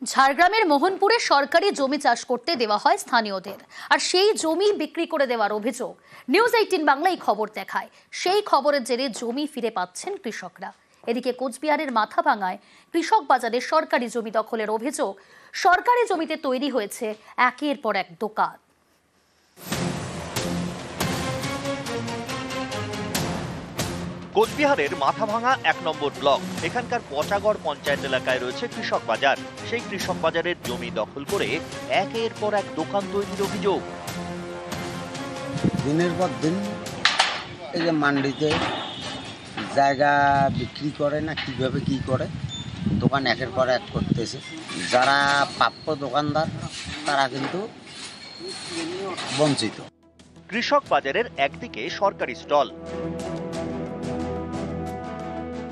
ঝাড়গ্রামের মোহনপুরে সরকারি জমি চাষ করতে দেওয়া হয় স্থানীয়দের, আর সেই জমি বিক্রি করে দেওয়ার অভিযোগ নিউজ 18 বাংলা এই খবর দেখায়। সেই খবরের জেরে জমি ফিরে পাচ্ছেন কৃষকরা। এদিকে কোচবিহারের মাথাভাঙায় কৃষক বাজারে সরকারি জমি দখলের অভিযোগ। সরকারি জমিতে তৈরি হয়েছে একের পর এক দোকান। কোচবিহারের মাথাভাঙা 1 নম্বর ব্লক, এখানকার পচাগড় পঞ্চায়েত এলাকায় রয়েছে কৃষক বাজার। সেই কৃষক বাজারের জমি দখল করে একের পর এক দোকান তৈরির অভিযোগ। দিনের পর দিন এই যে মান্ডিতে জায়গা বিক্রি করে না কিভাবে কি করে দোকান একের পর এক করতেছে। যারা প্রাপ্য দোকানদার তারা কিন্তু বঞ্চিত। কৃষক বাজারের একদিকে সরকারি স্টল,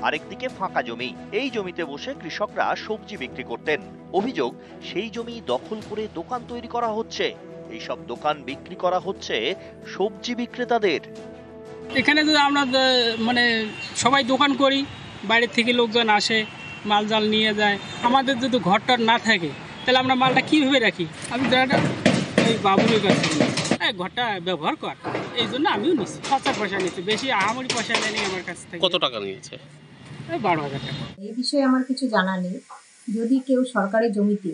আরেকদিকে ফাঁকা জমি। এই জমিতে বসে কৃষকরা সবজি বিক্রি করতেন। অভিযোগ, সেই জমি দখল করে দোকান তৈরি করা হচ্ছে। এইসব দোকান বিক্রি করা হচ্ছে সবজি বিক্রেতাদের। এখানে যদি আমরা সবাই দোকান করি, বাইরের থেকে লোকজন আসে, মালজাল নিয়ে যায়। আমাদের যদি ঘরটা না থাকে তাহলে আমরা মালটা কীভাবে রাখি? আমি এই বাবুর কাছে ঘরটা ব্যবহার কর, এই জন্য আমিও নিচ্ছি। খরচা পয়সা নিচ্ছি, বেশি আহামরি পয়সা নেই আমার কাছ থেকে। কত টাকা নিয়েছে? 12,000 টাকা। এই বিষয়ে আমার কিছু জানা নেই। যদি কেউ সরকারি জমিতে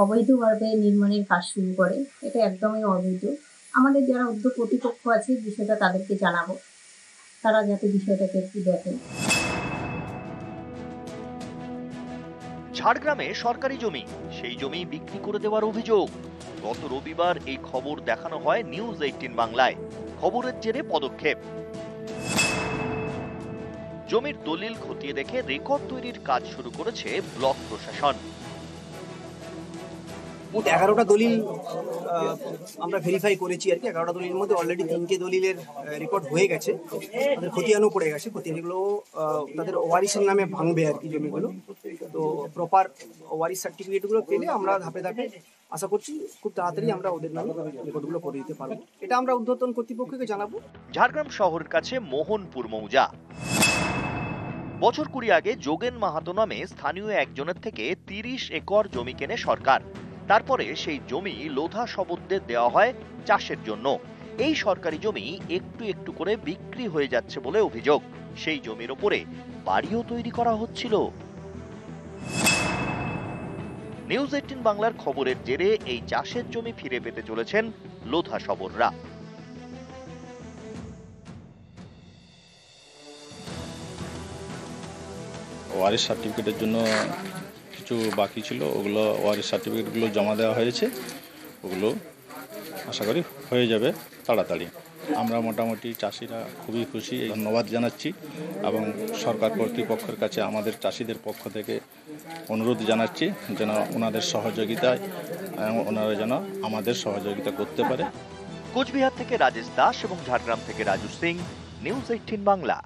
অবৈধভাবে নির্মাণের কাজ শুরু করে, এটা একদমই অবৈধ। আমাদের যারা উদ্যোগ কর্তৃপক্ষ আছে বিষয়টা তাদেরকে জানাবো, তারা যাতে বিষয়টাকে একটু দেখেন। ঝাড়গ্রামে সরকারি জমি, সেই জমি বিক্রি করে দেওয়ার অভিযোগ। গত রবিবার এই খবর দেখানো হয় নিউজ 18 বাংলায়। খবরের জেরে পদক্ষেপ। জমির দলিল খতিয়ে দেখে রেকর্ড তৈরির কাজ শুরু করেছে ব্লক প্রশাসন। মোট 11টা দলিল আমরা ভেরিফাই করেছি আর কি। 11টা দলিলের মধ্যে অলরেডি 3টে দলিলের রেকর্ড হয়ে গেছে, তাদের খতিয়ানও পড়ে গেছে। খতিয়ানগুলো তাদের ওয়ারিসের নামে ভাঙবে আর কি জমিগুলো। তো প্রপার ওয়ারিস সার্টিফিকেটগুলো পেলে আমরা ধাপে ধাপে আশা করছি খুব তাড়াতাড়ি আমরা ওদের নামে রেকর্ডগুলো করে দিতে পারবো। এটা আমরা ঊর্ধ্বতন কর্তৃপক্ষকে জানাবো। ঝাড়গ্রাম শহরের কাছে মোহনপুর মৌজা। বছর 20 আগে যোগেন মাহাতো নামে স্থানীয় একজনের থেকে 30 একর জমি কেনে সরকার। তারপরে সেই জমি লোধা শবদদের দেওয়া হয় চাষের জন্য। এই সরকারি জমি একটু একটু করে বিক্রি হয়ে যাচ্ছে বলে অভিযোগ। সেই জমির ওপরে বাড়িও তৈরি করা হচ্ছিল। নিউজ 18 বাংলার খবরের জেরে এই চাষের জমি ফিরে পেতে চলেছেন লোধা শবররা। ওয়ারিশ সার্টিফিকেটের জন্য কিছু বাকি ছিল, ওগুলো ওয়ারিশ সার্টিফিকেটগুলো জমা দেওয়া হয়েছে। ওগুলো আশা করি হয়ে যাবে তাড়াতাড়ি। আমরা মোটামুটি চাষিরা খুবই খুশি, ধন্যবাদ জানাচ্ছি এবং সরকার কর্তৃপক্ষের কাছে আমাদের চাষিদের পক্ষ থেকে অনুরোধ জানাচ্ছি যেন ওনাদের সহযোগিতায় ওনারা যেন আমাদের সহযোগিতা করতে পারে। কোচবিহার থেকে রাজেশ দাস এবং ঝাড়গ্রাম থেকে রাজু সিং, নিউজ 18 বাংলা।